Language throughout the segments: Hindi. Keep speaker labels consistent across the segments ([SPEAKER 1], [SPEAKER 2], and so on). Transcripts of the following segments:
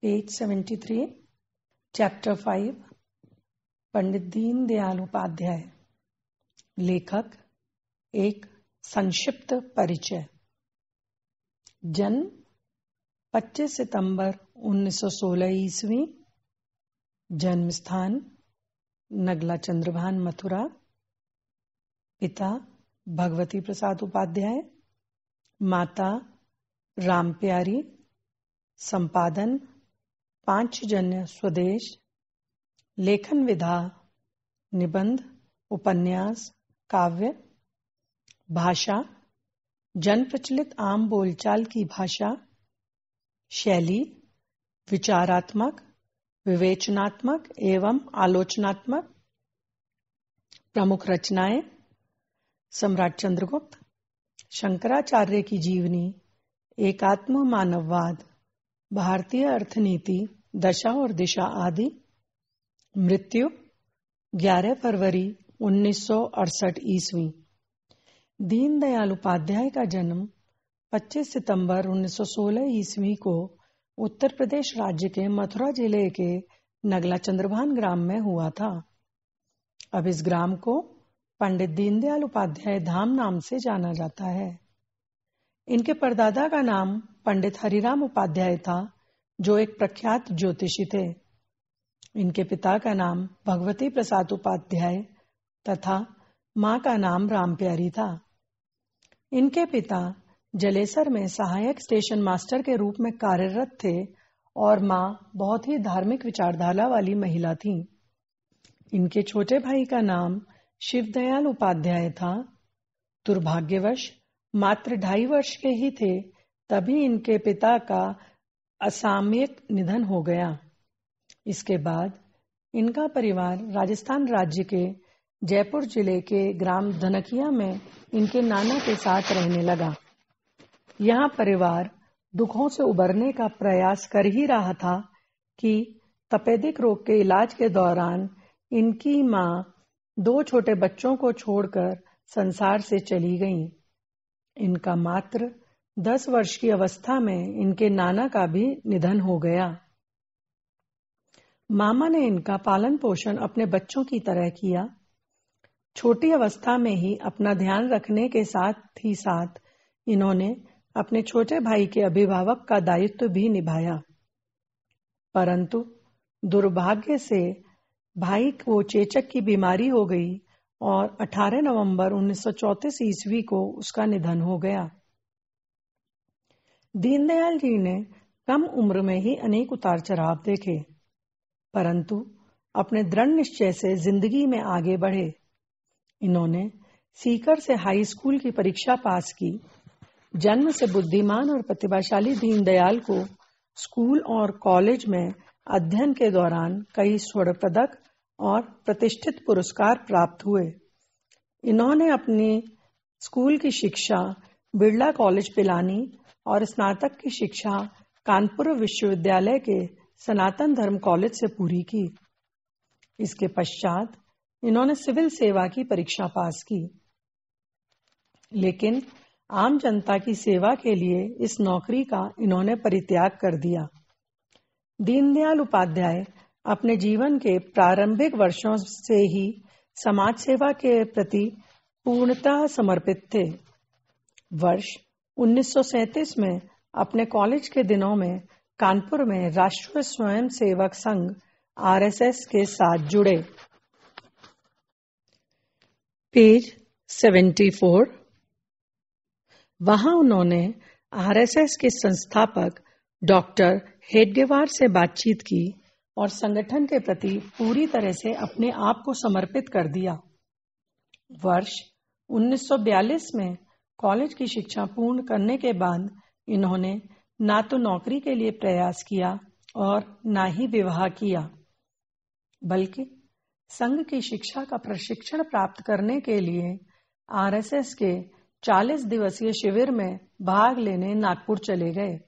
[SPEAKER 1] Page 73, chapter 5, Pandit Deendayal Upadhyay. लेखक। एक संक्षिप्त परिचय। जन्म 25 सितंबर 1916 ईस्वी। जन्म स्थान नगला चंद्रभान, मथुरा। पिता भगवती प्रसाद उपाध्याय, माता राम प्यारी। संपादन पांचजन्य स्वदेश। लेखन विधा निबंध, उपन्यास, काव्य। भाषा जन प्रचलित आम बोलचाल की भाषा। शैली विचारात्मक, विवेचनात्मक एवं आलोचनात्मक। प्रमुख रचनाएं सम्राट चंद्रगुप्त, शंकराचार्य की जीवनी, एकात्म मानववाद, भारतीय अर्थनीति, दशा और दिशा आदि। मृत्यु 11 फरवरी 1968 ईस्वी। दीनदयाल उपाध्याय का जन्म 25 सितंबर 1916 ईस्वी को उत्तर प्रदेश राज्य के मथुरा जिले के नगला चंद्रभान ग्राम में हुआ था। अब इस ग्राम को पंडित दीनदयाल उपाध्याय धाम नाम से जाना जाता है। इनके परदादा का नाम पंडित हरिराम उपाध्याय था, जो एक प्रख्यात ज्योतिषी थे। इनके पिता का नाम भगवती प्रसाद उपाध्याय तथा मां का नाम राम प्यारी था। इनके पिता जलेसर में सहायक स्टेशन मास्टर के रूप में कार्यरत थे और मां बहुत ही धार्मिक विचारधारा वाली महिला थीं। इनके छोटे भाई का नाम शिवदयाल उपाध्याय था। दुर्भाग्यवश मात्र 2.5 वर्ष के ही थे तभी इनके पिता का असामयिक निधन हो गया। इसके बाद इनका परिवार राजस्थान राज्य के जयपुर जिले के ग्राम धनकिया में इनके नाना के साथ रहने लगा। यहाँ परिवार दुखों से उबरने का प्रयास कर ही रहा था कि तपेदिक रोग के इलाज के दौरान इनकी मां 2 छोटे बच्चों को छोड़कर संसार से चली गईं। इनका मात्र 10 वर्ष की अवस्था में इनके नाना का भी निधन हो गया। मामा ने इनका पालन पोषण अपने बच्चों की तरह किया। छोटी अवस्था में ही अपना ध्यान रखने के साथ ही साथ इन्होंने अपने छोटे भाई के अभिभावक का दायित्व भी निभाया। परंतु दुर्भाग्य से भाई को चेचक की बीमारी हो गई और 18 नवंबर 1934 ईस्वी को उसका निधन हो गया। दीनदयाल जी ने कम उम्र में ही अनेक उतार चढ़ाव देखे, परंतु अपने दृढ़ निश्चय से जिंदगी में आगे बढ़े। इन्होंने सीकर से हाई स्कूल की परीक्षा पास की। जन्म से बुद्धिमान और प्रतिभाशाली दीनदयाल को स्कूल और कॉलेज में अध्ययन के दौरान कई स्वर्ण पदक और प्रतिष्ठित पुरस्कार प्राप्त हुए। इन्होंने अपनी स्कूल की शिक्षा बिरला कॉलेज पिलानी और स्नातक की शिक्षा कानपुर विश्वविद्यालय के सनातन धर्म कॉलेज से पूरी की। इसके पश्चात इन्होंने सिविल सेवा की परीक्षा पास की, लेकिन आम जनता की सेवा के लिए इस नौकरी का इन्होंने परित्याग कर दिया। दीनदयाल उपाध्याय अपने जीवन के प्रारंभिक वर्षों से ही समाज सेवा के प्रति पूर्णतः समर्पित थे। वर्ष 1937 में अपने कॉलेज के दिनों में कानपुर में राष्ट्रीय स्वयं सेवक संघ RSS के साथ जुड़े। पेज 74। वहां उन्होंने RSS के संस्थापक डॉक्टर हेडगेवार से बातचीत की और संगठन के प्रति पूरी तरह से अपने आप को समर्पित कर दिया। वर्ष 1942 में कॉलेज की शिक्षा पूर्ण करने के बाद इन्होंने ना तो नौकरी के लिए प्रयास किया और ना ही विवाह किया, बल्कि संघ की शिक्षा का प्रशिक्षण प्राप्त करने के लिए RSS के 40 दिवसीय शिविर में भाग लेने नागपुर चले गए।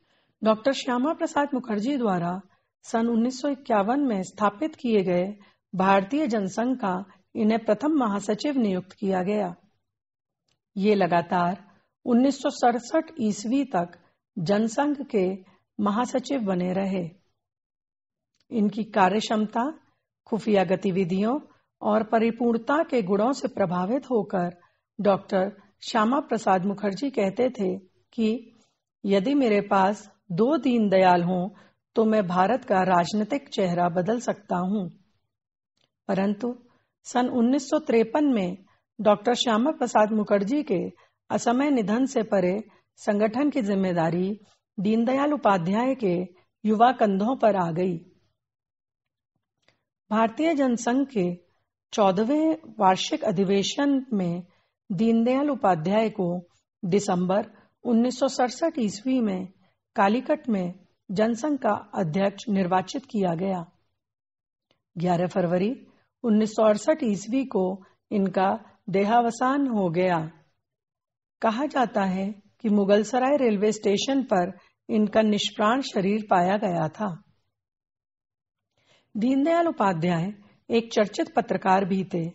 [SPEAKER 1] डॉक्टर श्यामा प्रसाद मुखर्जी द्वारा सन 1951 में स्थापित किए गए भारतीय जनसंघ का इन्हें प्रथम महासचिव नियुक्त किया गया। ये लगातार 1967 ईस्वी तक जनसंघ के महासचिव बने रहे। इनकी कार्यक्षमता, खुफिया गतिविधियों और परिपूर्णता के गुणों से प्रभावित होकर डॉक्टर श्यामा प्रसाद मुखर्जी कहते थे कि यदि मेरे पास 2 दीनदयाल हों तो मैं भारत का राजनीतिक चेहरा बदल सकता हूं। परंतु सन 1953 में डॉक्टर श्यामा प्रसाद मुखर्जी के असमय निधन से परे संगठन की जिम्मेदारी दीनदयाल उपाध्याय के युवा कंधों पर आ गई। भारतीय जनसंघ के 14वें वार्षिक अधिवेशन में दीनदयाल उपाध्याय को दिसंबर 1967 ईस्वी में कालीकट में जनसंघ का अध्यक्ष निर्वाचित किया गया। 11 फरवरी 1968 ईस्वी को इनका देहावसान हो गया। कहा जाता है कि मुगलसराय रेलवे स्टेशन पर इनका निष्प्राण शरीर पाया गया था। दीनदयाल उपाध्याय एक चर्चित पत्रकार भी थे।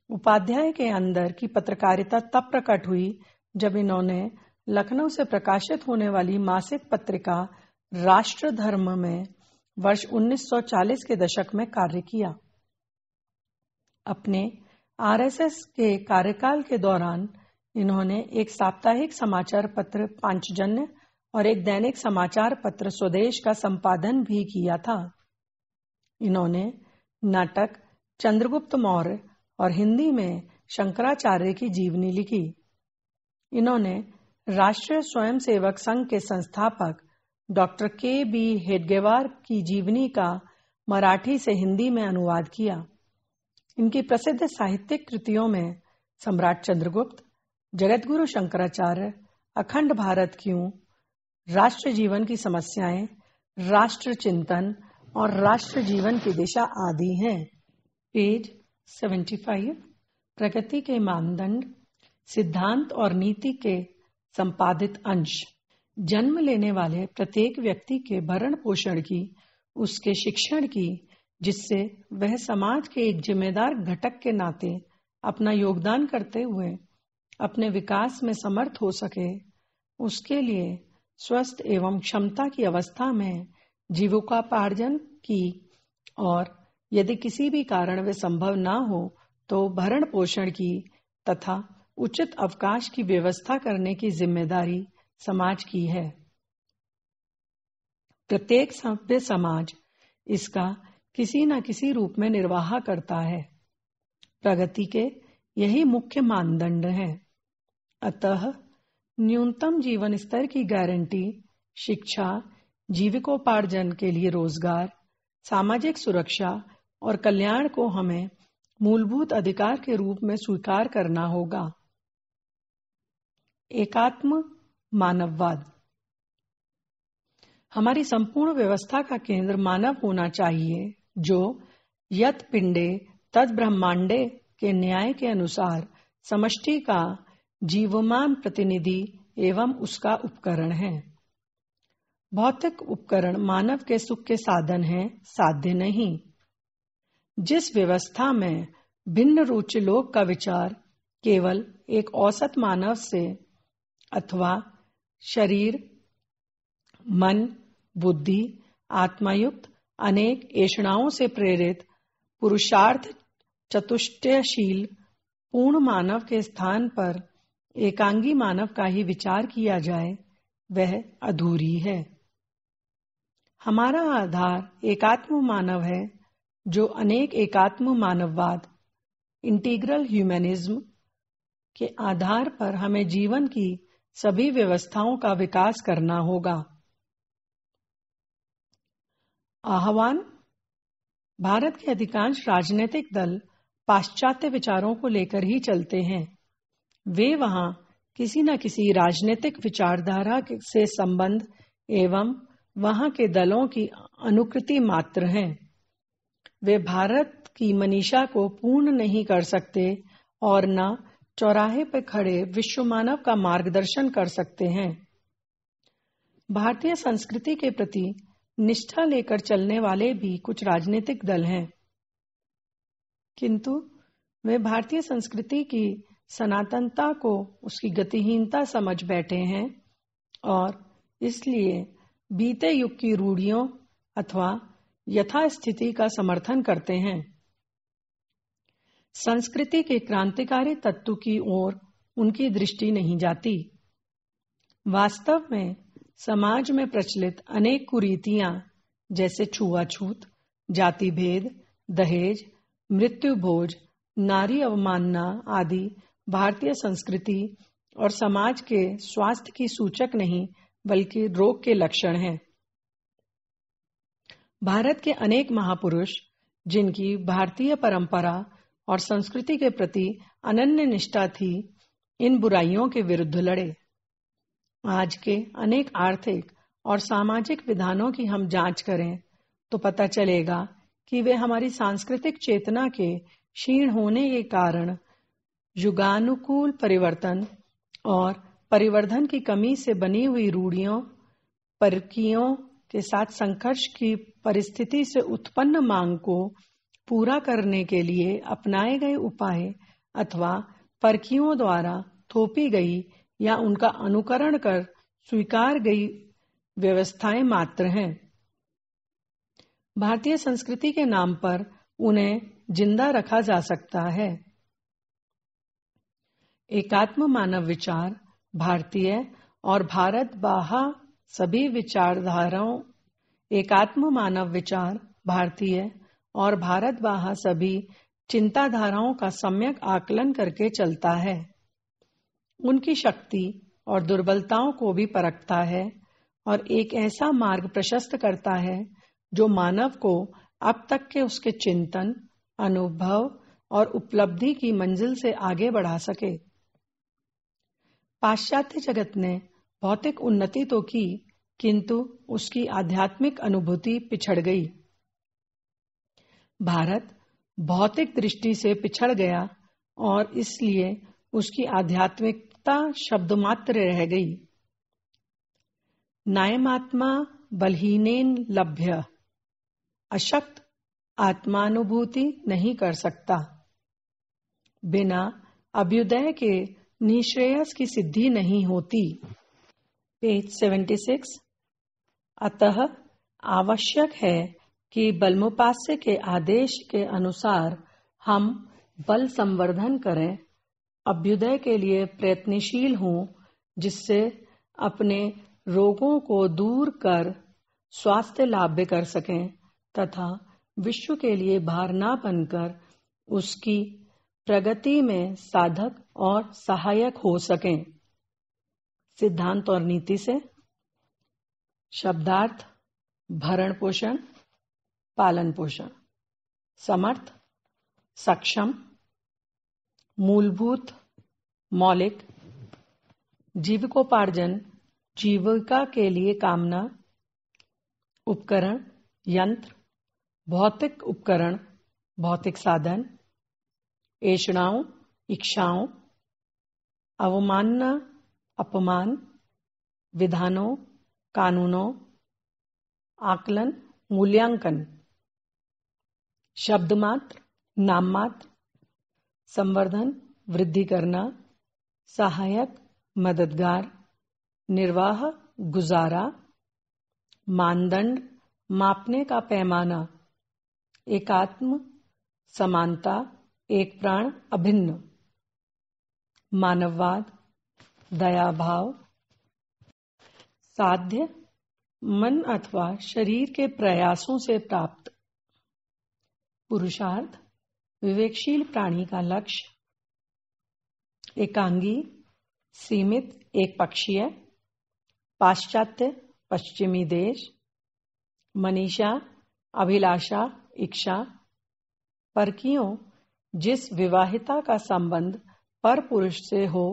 [SPEAKER 1] उपाध्याय के अंदर की पत्रकारिता तब प्रकट हुई जब इन्होंने लखनऊ से प्रकाशित होने वाली मासिक पत्रिका राष्ट्र धर्म में वर्ष 1940 के दशक में कार्य किया। अपने आरएसएस के कार्यकाल के दौरान इन्होंने एक साप्ताहिक समाचार पत्र पांचजन्य और एक दैनिक समाचार पत्र स्वदेश का संपादन भी किया था। इन्होंने नाटक चंद्रगुप्त मौर्य और हिंदी में शंकराचार्य की जीवनी लिखी। इन्होंने राष्ट्रीय स्वयंसेवक संघ के संस्थापक डॉक्टर के.बी. हेडगेवार की जीवनी का मराठी से हिंदी में अनुवाद किया। इनकी प्रसिद्ध साहित्यिक कृतियों में सम्राट चंद्रगुप्त, जगतगुरु शंकराचार्य, अखंड भारत क्यों, राष्ट्र जीवन की समस्याएं, राष्ट्र चिंतन और राष्ट्र जीवन की दिशा आदि हैं। पेज 75। प्रगति के मानदंड, सिद्धांत और नीति के संपादित अंश। जन्म लेने वाले प्रत्येक व्यक्ति के भरण पोषण की, उसके शिक्षण की, जिससे वह समाज के एक जिम्मेदार घटक के नाते अपना योगदान करते हुए अपने विकास में समर्थ हो सके, उसके लिए स्वस्थ एवं क्षमता की अवस्था में जीविकोपार्जन की, और यदि किसी भी कारण वे संभव ना हो तो भरण पोषण की तथा उचित अवकाश की व्यवस्था करने की जिम्मेदारी समाज की है। प्रत्येक सभ्य समाज इसका किसी न किसी रूप में निर्वाह करता है। प्रगति के यही मुख्य मानदंड हैं। अतः न्यूनतम जीवन स्तर की गारंटी, शिक्षा, जीविकोपार्जन के लिए रोजगार, सामाजिक सुरक्षा और कल्याण को हमें मूलभूत अधिकार के रूप में स्वीकार करना होगा। एकात्म मानववाद। हमारी संपूर्ण व्यवस्था का केंद्र मानव होना चाहिए, जो यत पिंडे तद ब्रह्मांडे के न्याय के अनुसार समष्टि का जीवमान प्रतिनिधि एवं उसका उपकरण है। भौतिक उपकरण मानव के सुख के साधन हैं, साध्य नहीं। जिस व्यवस्था में भिन्न रुचि लोक का विचार केवल एक औसत मानव से अथवा शरीर, मन, बुद्धि, आत्मायुक्त अनेक ऐषणाओं से प्रेरित पुरुषार्थ चतुष्टयशील पूर्ण मानव के स्थान पर एकांगी मानव का ही विचार किया जाए, वह अधूरी है। हमारा आधार एकात्म मानव है, जो अनेक एकात्म मानववाद, इंटीग्रल ह्यूमनिज्म के आधार पर हमें जीवन की सभी व्यवस्थाओं का विकास करना होगा। आह्वान। भारत के अधिकांश राजनीतिक दल पाश्चात्य विचारों को लेकर ही चलते हैं। वे वहां किसी न किसी राजनीतिक विचारधारा से संबंध एवं वहां के दलों की अनुकृति मात्र हैं। वे भारत की मनीषा को पूर्ण नहीं कर सकते और न चौराहे पर खड़े विश्व मानव का मार्गदर्शन कर सकते हैं। भारतीय संस्कृति के प्रति निष्ठा लेकर चलने वाले भी कुछ राजनीतिक दल हैं, किंतु वे भारतीय संस्कृति की सनातनता को उसकी गतिहीनता समझ बैठे हैं और इसलिए बीते युग की रूढ़ियों अथवा यथास्थिति का समर्थन करते हैं। संस्कृति के क्रांतिकारी तत्व की ओर उनकी दृष्टि नहीं जाती। वास्तव में समाज में प्रचलित अनेक कुरीतियां जैसे छुआछूत, जाति भेद, दहेज, मृत्यु भोज, नारी अवमानना आदि भारतीय संस्कृति और समाज के स्वास्थ्य की सूचक नहीं बल्कि रोग के लक्षण हैं। भारत के अनेक महापुरुष जिनकी भारतीय परंपरा और संस्कृति के प्रति अनन्य निष्ठा थी, इन बुराइयों के विरुद्ध लड़े। आज के अनेक आर्थिक और सामाजिक विधानों की हम जांच करें तो पता चलेगा कि वे हमारी सांस्कृतिक चेतना के क्षीण होने के कारण युगानुकूल परिवर्तन और परिवर्धन की कमी से बनी हुई रूढ़ियों, परकियों के साथ संघर्ष की परिस्थिति से उत्पन्न मांग को पूरा करने के लिए अपनाए गए उपाय अथवा परकियों द्वारा थोपी गई या उनका अनुकरण कर स्वीकार गई व्यवस्थाएं मात्र हैं। भारतीय संस्कृति के नाम पर उन्हें जिंदा रखा जा सकता है। एकात्म मानव विचार भारतीय और भारत बाह्य सभी विचारधाराओं एकात्म मानव विचार भारतीय और भारत बाह्य सभी चिंताधाराओं का सम्यक आकलन करके चलता है। उनकी शक्ति और दुर्बलताओं को भी परखता है और एक ऐसा मार्ग प्रशस्त करता है जो मानव को अब तक के उसके चिंतन, अनुभव और उपलब्धि की मंजिल से आगे बढ़ा सके। पाश्चात्य जगत ने भौतिक उन्नति तो की, किंतु उसकी आध्यात्मिक अनुभूति पिछड़ गई। भारत भौतिक दृष्टि से पिछड़ गया और इसलिए उसकी आध्यात्मिकता शब्द मात्र रह गई। नायमात्मा बलहीनेन लभ्य, अशक्त आत्मानुभूति नहीं कर सकता। बिना अभ्युदय के निःश्रेयस की सिद्धि नहीं होती। पेज 76। अतः आवश्यक है कि बलमुपास्य के आदेश के अनुसार हम बल संवर्धन करें, अभ्युदय के लिए प्रयत्नशील हों, जिससे अपने रोगों को दूर कर स्वास्थ्य लाभ कर सकें तथा विश्व के लिए भार न बनकर उसकी प्रगति में साधक और सहायक हो सकें। सिद्धांत और नीति से शब्दार्थ: भरण पोषण, पालन पोषण। समर्थ, सक्षम, मूलभूत, मौलिक, जीविकोपार्जन, जीविका के लिए कामना, उपकरण, यंत्र, भौतिक उपकरण, भौतिक साधन, ऐषणाओं, इच्छाओं, अवमानना, अपमान, विधानों, कानूनों, आकलन, मूल्यांकन। शब्द मात्र, नाम मात्र, संवर्धन, वृद्धि करना, सहायक, मददगार, निर्वाह, गुजारा, मानदंड, मापने का पैमाना, एकात्म, समानता, एक प्राण, अभिन्न, मानववाद, दया भाव, साध्य, मन अथवा शरीर के प्रयासों से प्राप्त, पुरुषार्थ, विवेकशील प्राणी का लक्ष्य, एकांगी, सीमित, एक पक्षीय, पाश्चात्य, पश्चिमी देश, मनीषा, अभिलाषा, इच्छा, परकियों, जिस विवाहिता का संबंध पर पुरुष से हो,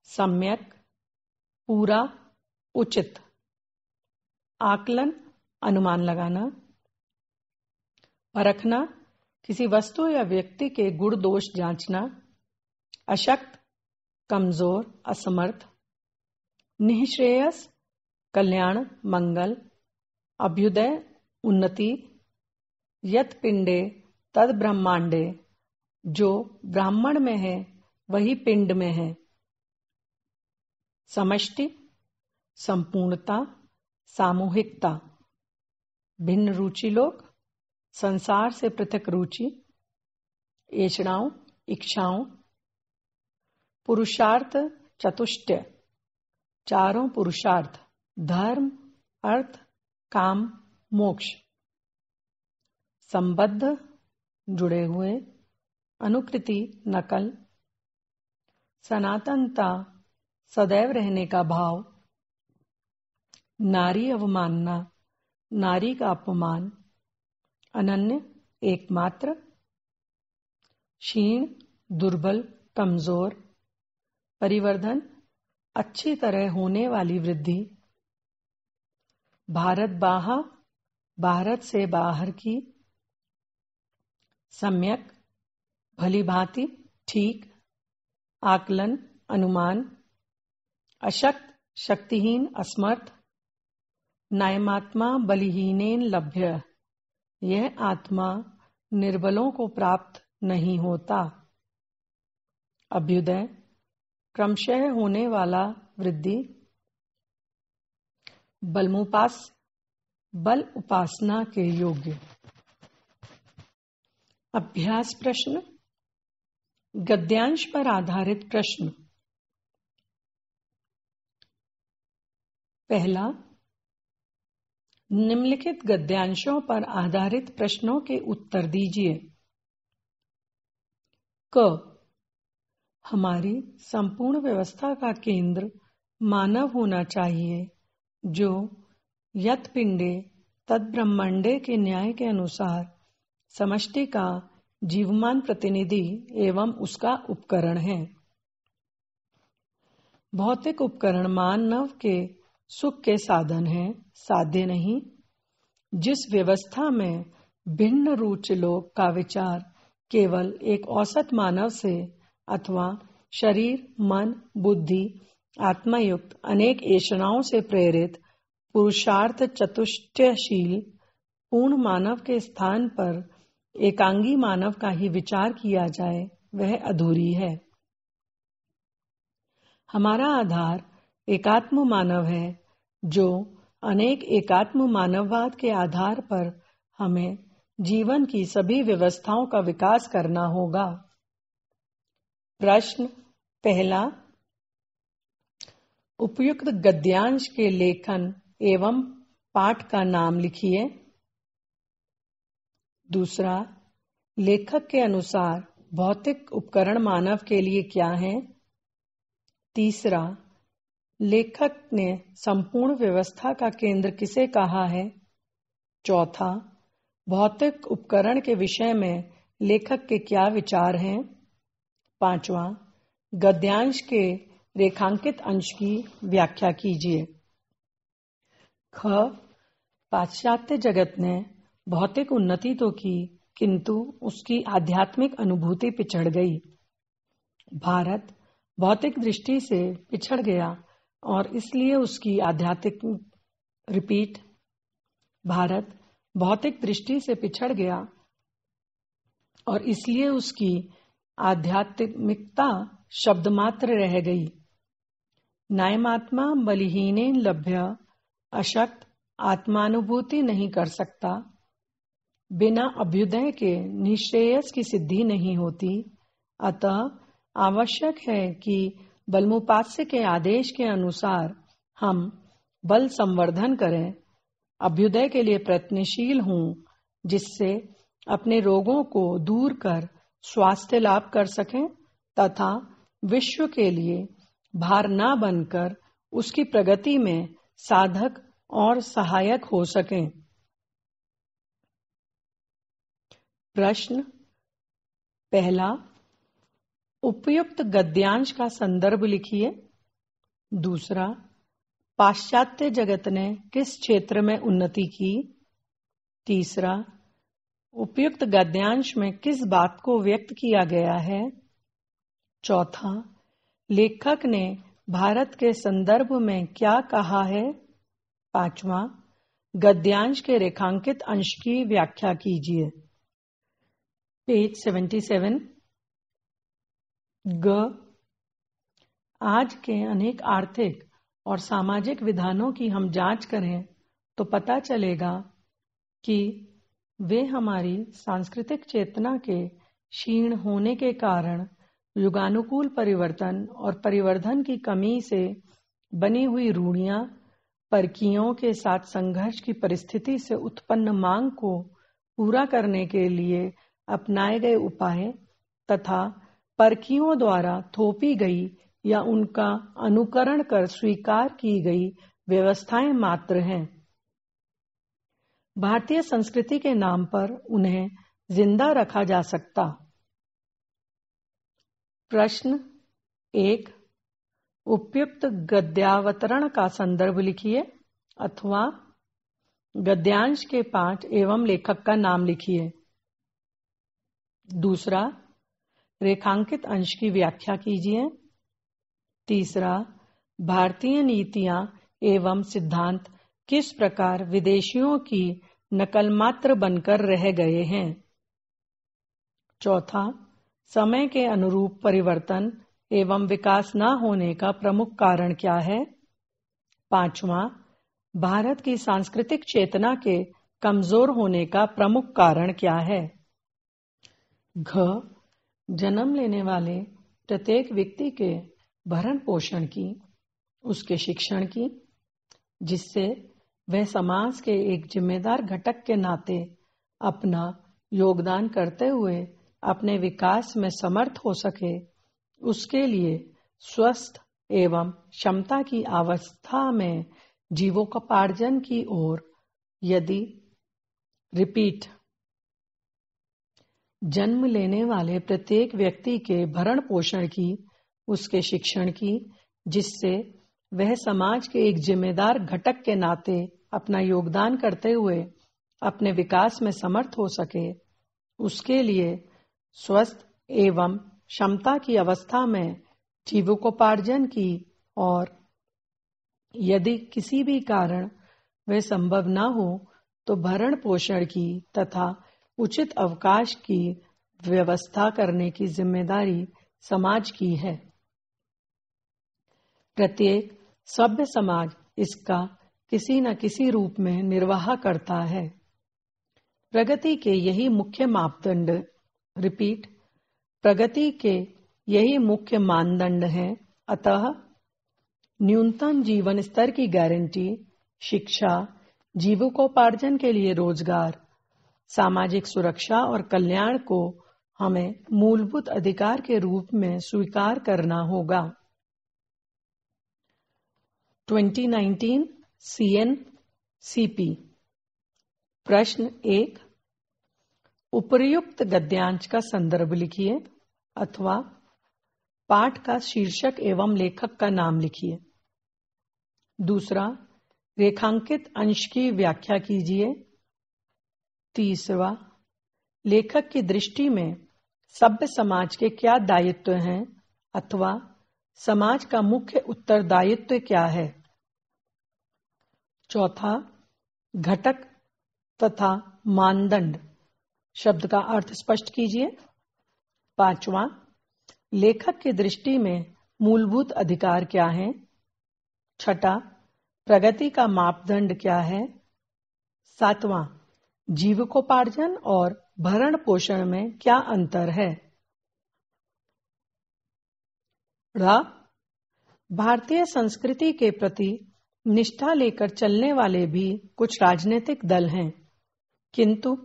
[SPEAKER 1] सम्यक, पूरा, उचित, आकलन, अनुमान लगाना, परखना, किसी वस्तु या व्यक्ति के गुण दोष जांचना, अशक्त, कमजोर, असमर्थ, निःश्रेयस, कल्याण, मंगल, अभ्युदय, उन्नति, यत पिंडे तद ब्रह्मांडे, जो ब्राह्मण में है वही पिंड में है, समष्टि, संपूर्णता, सामूहिकता। भिन्न रुचि लोग, संसार से पृथक रुचि, ऐषणाओं, इच्छाओं, पुरुषार्थ चतुष्टय, चारों पुरुषार्थ, धर्म, अर्थ, काम, मोक्ष, संबद्ध, जुड़े हुए, अनुकृति, नकल, सनातनता, सदैव रहने का भाव, नारी अवमानना, नारी का अपमान, अनन्य, एकमात्र, क्षीण, दुर्बल, कमजोर, परिवर्धन, अच्छी तरह होने वाली वृद्धि, भारत बाहा, भारत से बाहर की, सम्यक, भली भांति, ठीक, आकलन, अनुमान, अशक्त, शक्तिहीन, असमर्थ, नायमात्मा बलिहीनेन लभ्य, यह आत्मा निर्बलों को प्राप्त नहीं होता। अभ्युदय, क्रमशः होने वाला वृद्धि, बलमुपास, बल उपासना के योग्य। अभ्यास प्रश्न, गद्यांश पर आधारित प्रश्न। पहला, निम्नलिखित गद्यांशों पर आधारित प्रश्नों के उत्तर दीजिए। क, हमारी संपूर्ण व्यवस्था का केंद्र मानव होना चाहिए, जो यत् पिंडे तद ब्रह्मांडे के न्याय के अनुसार समष्टि का जीवमान प्रतिनिधि एवं उसका उपकरण है। भौतिक उपकरण मानव के सुख के साधन हैं, साध्य नहीं। जिस व्यवस्था में भिन्न रुचि लोग का विचार केवल एक औसत मानव से अथवा शरीर, मन, बुद्धि, आत्मायुक्त अनेक ऐषणाओं से प्रेरित पुरुषार्थ चतुष्टयशील पूर्ण मानव के स्थान पर एकांगी मानव का ही विचार किया जाए, वह अधूरी है। हमारा आधार एकात्म मानव है, जो अनेक एकात्म मानववाद के आधार पर हमें जीवन की सभी व्यवस्थाओं का विकास करना होगा। प्रश्न पहला, उपयुक्त गद्यांश के लेखन एवं पाठ का नाम लिखिए। दूसरा, लेखक के अनुसार भौतिक उपकरण मानव के लिए क्या हैं? तीसरा, लेखक ने संपूर्ण व्यवस्था का केंद्र किसे कहा है? चौथा, भौतिक उपकरण के विषय में लेखक के क्या विचार हैं? पांचवा, गद्यांश के रेखांकित अंश की व्याख्या कीजिए। ख, पाश्चात्य जगत ने भौतिक उन्नति तो की, किंतु उसकी आध्यात्मिक अनुभूति पिछड़ गई। भारत भौतिक दृष्टि से पिछड़ गया और इसलिए उसकी भारत भौतिक दृष्टि से पिछड़ गया और इसलिए उसकी आध्यात्मिकता शब्द मात्र रह गई। नायमात्मा बलिहीनेन लभ्य, अशक्त आत्मानुभूति नहीं कर सकता। बिना अभ्युदय के निश्रेयस की सिद्धि नहीं होती। अतः आवश्यक है कि बलमुपास्य के आदेश के अनुसार हम बल संवर्धन करें, अभ्युदय के लिए प्रयत्नशील हों, जिससे अपने रोगों को दूर कर स्वास्थ्य लाभ कर सकें तथा विश्व के लिए भार न बनकर उसकी प्रगति में साधक और सहायक हो सकें। प्रश्न पहला, उपयुक्त गद्यांश का संदर्भ लिखिए। दूसरा, पाश्चात्य जगत ने किस क्षेत्र में उन्नति की? तीसरा, उपयुक्त गद्यांश में किस बात को व्यक्त किया गया है? चौथा, लेखक ने भारत के संदर्भ में क्या कहा है? पांचवा, गद्यांश के रेखांकित अंश की व्याख्या कीजिए। पेज 77। ग, आज के अनेक आर्थिक और सामाजिक विधानों की हम जांच करें तो पता चलेगा कि वे हमारी सांस्कृतिक चेतना के क्षीण होने के कारण युगानुकूल परिवर्तन और परिवर्धन की कमी से बनी हुई रूढ़ियां, परकीयों के साथ संघर्ष की परिस्थिति से उत्पन्न मांग को पूरा करने के लिए अपनाए गए उपाय तथा परकीयों द्वारा थोपी गई या उनका अनुकरण कर स्वीकार की गई व्यवस्थाएं मात्र हैं। भारतीय संस्कृति के नाम पर उन्हें जिंदा रखा जा सकता। प्रश्न 1, उपयुक्त गद्यावतरण का संदर्भ लिखिए अथवा गद्यांश के पाठ एवं लेखक का नाम लिखिए। दूसरा, रेखांकित अंश की व्याख्या कीजिए। तीसरा, भारतीय नीतियां एवं सिद्धांत किस प्रकार विदेशियों की नकल मात्र बनकर रह गए हैं। चौथा, समय के अनुरूप परिवर्तन एवं विकास न होने का प्रमुख कारण क्या है। पांचवा, भारत की सांस्कृतिक चेतना के कमजोर होने का प्रमुख कारण क्या है। घ, जन्म लेने वाले प्रत्येक व्यक्ति के भरण पोषण की, उसके शिक्षण की, जिससे वह समाज के एक जिम्मेदार घटक के नाते अपना योगदान करते हुए अपने विकास में समर्थ हो सके, उसके लिए स्वस्थ एवं क्षमता की अवस्था में जीवोपार्जन की ओर यदि जन्म लेने वाले प्रत्येक व्यक्ति के भरण पोषण की, उसके शिक्षण की, जिससे वह समाज के एक जिम्मेदार घटक के नाते अपना योगदान करते हुए अपने विकास में समर्थ हो सके, उसके लिए स्वस्थ एवं क्षमता की अवस्था में जीविकोपार्जन की और यदि किसी भी कारण वह संभव न हो तो भरण पोषण की तथा उचित अवकाश की व्यवस्था करने की जिम्मेदारी समाज की है। प्रत्येक सभ्य समाज इसका किसी न किसी रूप में निर्वाह करता है। प्रगति के यही मुख्य मापदंड प्रगति के यही मुख्य मानदंड हैं। अतः न्यूनतम जीवन स्तर की गारंटी, शिक्षा, जीविकोपार्जन के लिए रोजगार, सामाजिक सुरक्षा और कल्याण को हमें मूलभूत अधिकार के रूप में स्वीकार करना होगा। 2019 CN-CP। प्रश्न 1, उपर्युक्त गद्यांश का संदर्भ लिखिए अथवा पाठ का शीर्षक एवं लेखक का नाम लिखिए। दूसरा, रेखांकित अंश की व्याख्या कीजिए। तीसरा, लेखक की दृष्टि में सभ्य समाज के क्या दायित्व हैं अथवा समाज का मुख्य उत्तरदायित्व क्या है। चौथा, घटक तथा मानदंड शब्द का अर्थ स्पष्ट कीजिए। पांचवा, लेखक की दृष्टि में मूलभूत अधिकार क्या हैं। छठा, प्रगति का मापदंड क्या है। सातवां, जीविकोपार्जन और भरण पोषण में क्या अंतर है। भारतीय संस्कृति के प्रति निष्ठा लेकर चलने वाले भी कुछ राजनीतिक दल हैं, किंतु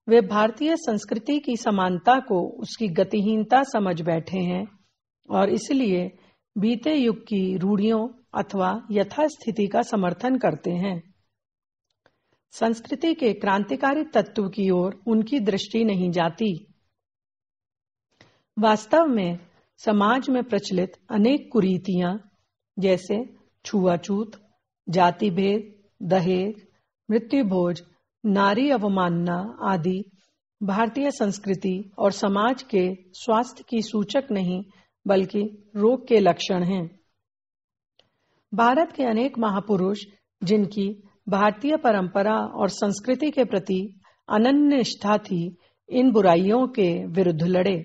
[SPEAKER 1] वे भारतीय संस्कृति की समानता को उसकी गतिहीनता समझ बैठे हैं और इसलिए बीते युग की रूढ़ियों अथवा यथास्थिति का समर्थन करते हैं। संस्कृति के क्रांतिकारी तत्व की ओर उनकी दृष्टि नहीं जाती। वास्तव में समाज में प्रचलित अनेक कुरीतियां जैसे छुआछूत, जाति भेद, दहेज, मृत्युभोज, नारी अवमानना आदि भारतीय संस्कृति और समाज के स्वास्थ्य की सूचक नहीं बल्कि रोग के लक्षण हैं। भारत के अनेक महापुरुष जिनकी भारतीय परंपरा और संस्कृति के प्रति अनन्य निष्ठा थी, इन बुराइयों के विरुद्ध लड़े।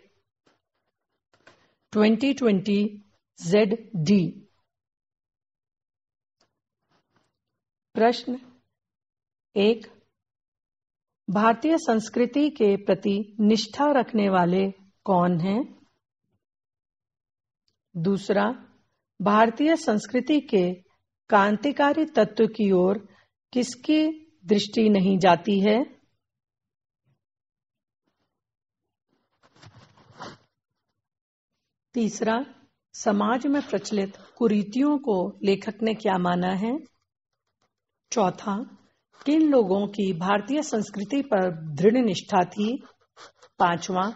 [SPEAKER 1] 2020 ZD। प्रश्न 1, भारतीय संस्कृति के प्रति निष्ठा रखने वाले कौन हैं? दूसरा, भारतीय संस्कृति के क्रांतिकारी तत्व की ओर किसकी दृष्टि नहीं जाती है? तीसरा, समाज में प्रचलित कुरीतियों को लेखक ने क्या माना है? चौथा, किन लोगों की भारतीय संस्कृति पर दृढ़ निष्ठा थी? पांचवा,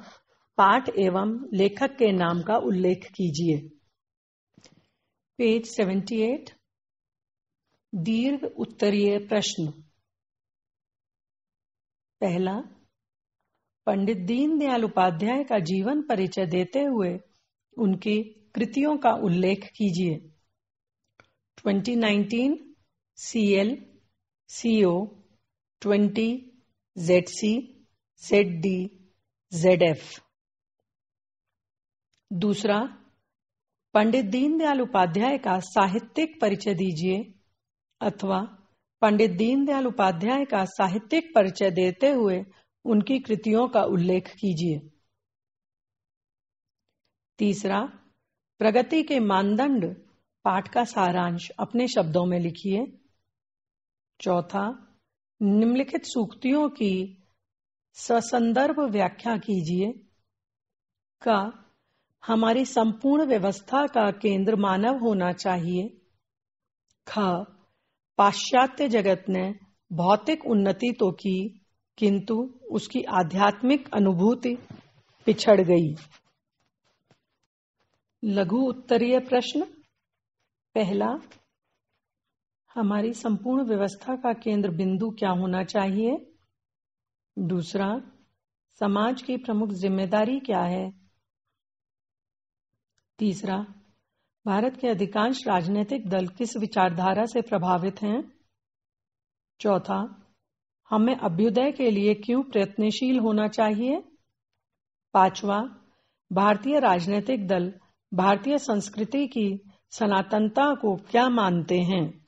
[SPEAKER 1] पाठ एवं लेखक के नाम का उल्लेख कीजिए। पेज 78, दीर्घ उत्तरीय प्रश्न। पहला, पंडित दीनदयाल उपाध्याय का जीवन परिचय देते हुए उनकी कृतियों का उल्लेख कीजिए। 2019 CL CO 20 ZC ZD ZF। दूसरा, पंडित दीनदयाल उपाध्याय का साहित्यिक परिचय दीजिए अथवा पंडित दीनदयाल उपाध्याय का साहित्यिक परिचय देते हुए उनकी कृतियों का उल्लेख कीजिए। तीसरा, प्रगति के मानदंड पाठ का सारांश अपने शब्दों में लिखिए। चौथा, निम्नलिखित सूक्तियों की ससंदर्भ व्याख्या कीजिए। का, हमारी संपूर्ण व्यवस्था का केंद्र मानव होना चाहिए। ख, पाश्चात्य जगत ने भौतिक उन्नति तो की किंतु उसकी आध्यात्मिक अनुभूति पिछड़ गई। लघु उत्तरीय प्रश्न। पहला, हमारी संपूर्ण व्यवस्था का केंद्र बिंदु क्या होना चाहिए? दूसरा, समाज की प्रमुख जिम्मेदारी क्या है? तीसरा, भारत के अधिकांश राजनीतिक दल किस विचारधारा से प्रभावित हैं? चौथा, हमें अभ्युदय के लिए क्यों प्रयत्नशील होना चाहिए? पांचवा, भारतीय राजनीतिक दल भारतीय संस्कृति की सनातनता को क्या मानते हैं?